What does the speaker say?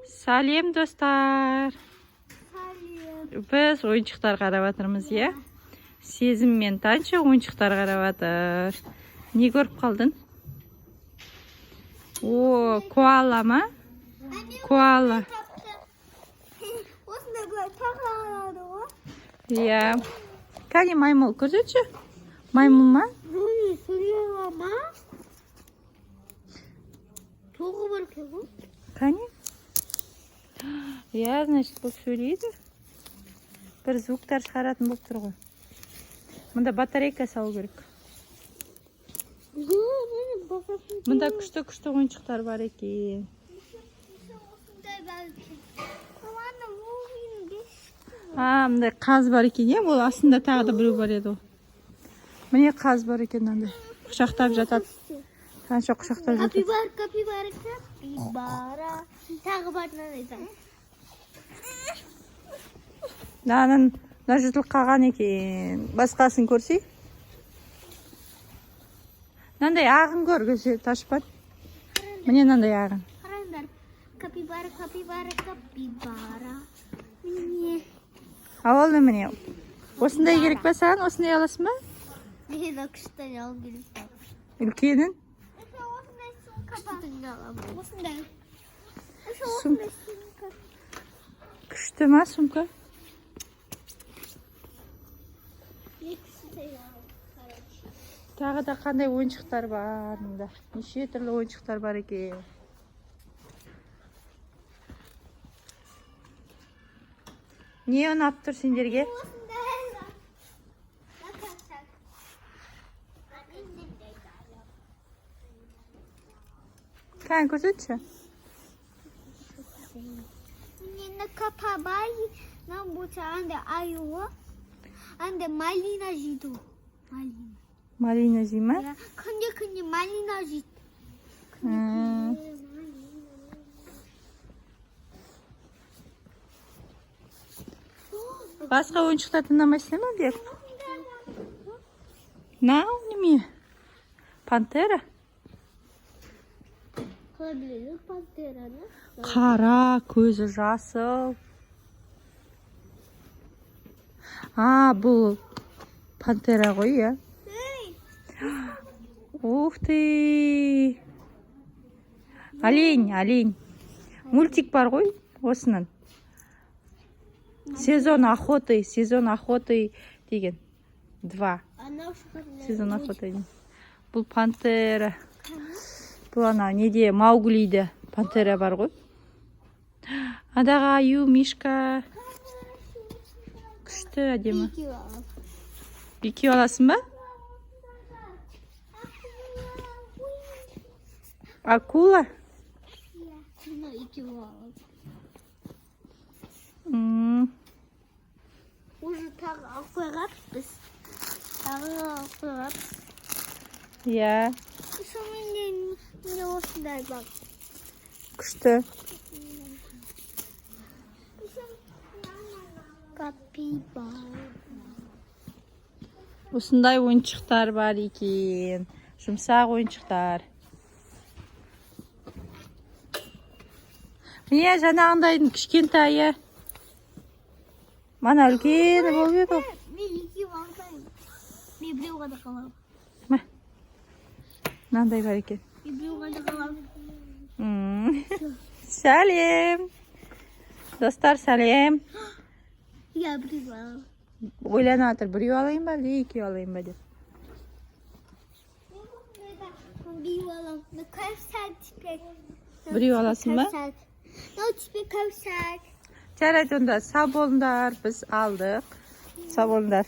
Салем достар. Салем. Biz oyuncuqlar qarab atırmız ya. Сезім мен Танча oyuncuqlar qarab atır. Ne görüp kaldın? O koala mı? Koala. Osunda böyle takılardı o. Ya. Kani maymun көрсетші? Maymun mu? Bunu söylüyor ama. Toğu var ki bu. Kani? Ya, значит, бұл сөйлейді. Bir звуктар шығаратын болып тұр ғой. Мұнда батарейка салу керек. Мұнда күшті ойыншықтар бар екен. Мындай қаз бар екен, е? Ол астында тағы да біреу бар еді ғой. Міне қаз бар екен мынандай. Құшақтап жатады. Танша құшақтап жатады. Капибара. Тағы бар мынандай. Мына жұтылып қалған екен. Басқасын көрсей. Мынандай ағын көр, Ташпан. Міне мынандай ағын. Қараңдар. Капибара. Міне. Ал міне. Осындай керек па саған? Осындай аласың ба? Мен күшті алып келіп. Үлкенін? Осындай. Күшті ма сумка? Тағы да қандай ойыншықтар бар мұнда. Неше түрлі ойыншықтар бар екен. Не ұнап тұр сендерге? Қан көрсетші. Мені капабай, нам буде анде айуы, анде малина жиду. Малина жейма? Күнде малина жиду. Басқа ойыншықтарды ұнамайсың ма, Бек? На, неме? Пантера? Қалай біледі пантераны? Қара, көзі жасыл. Бұл пантера ғой, я? Ух ты! Олень. Мультик бар ғой, осының. Сезон охоты деген. 2. Сезон охоты. Бұл пантера. Бұл ана, неде Мауглиде пантера бар ғой. Адаға аю, мишка. Күшті әдемі. 2 аласың ба? Акула? Уже тағы алып біз. Я. Сонымен не осындай бар. Күшті. Капибара. Осындай ойыншықтар бар екен. Жұмсақ ойыншықтар. Міне жаңағындайдың кішкентайы. Мана үлкені болып еді ғой. Мен 2 алсайым. Мен біреу ғана қалам. Мынандай бар екен. Мен біреу ғана қалам. Сәлем. Достар, сәлем. Я біреу алам. Ойланып жатыр, біреу алайын ба, әлде 2 алайын ба деп. Біреу алам. Біреу аласың ба? Теперь кәусәк. Жарайды, онда сау болыңдар, біз алдық. Сау болыңдар.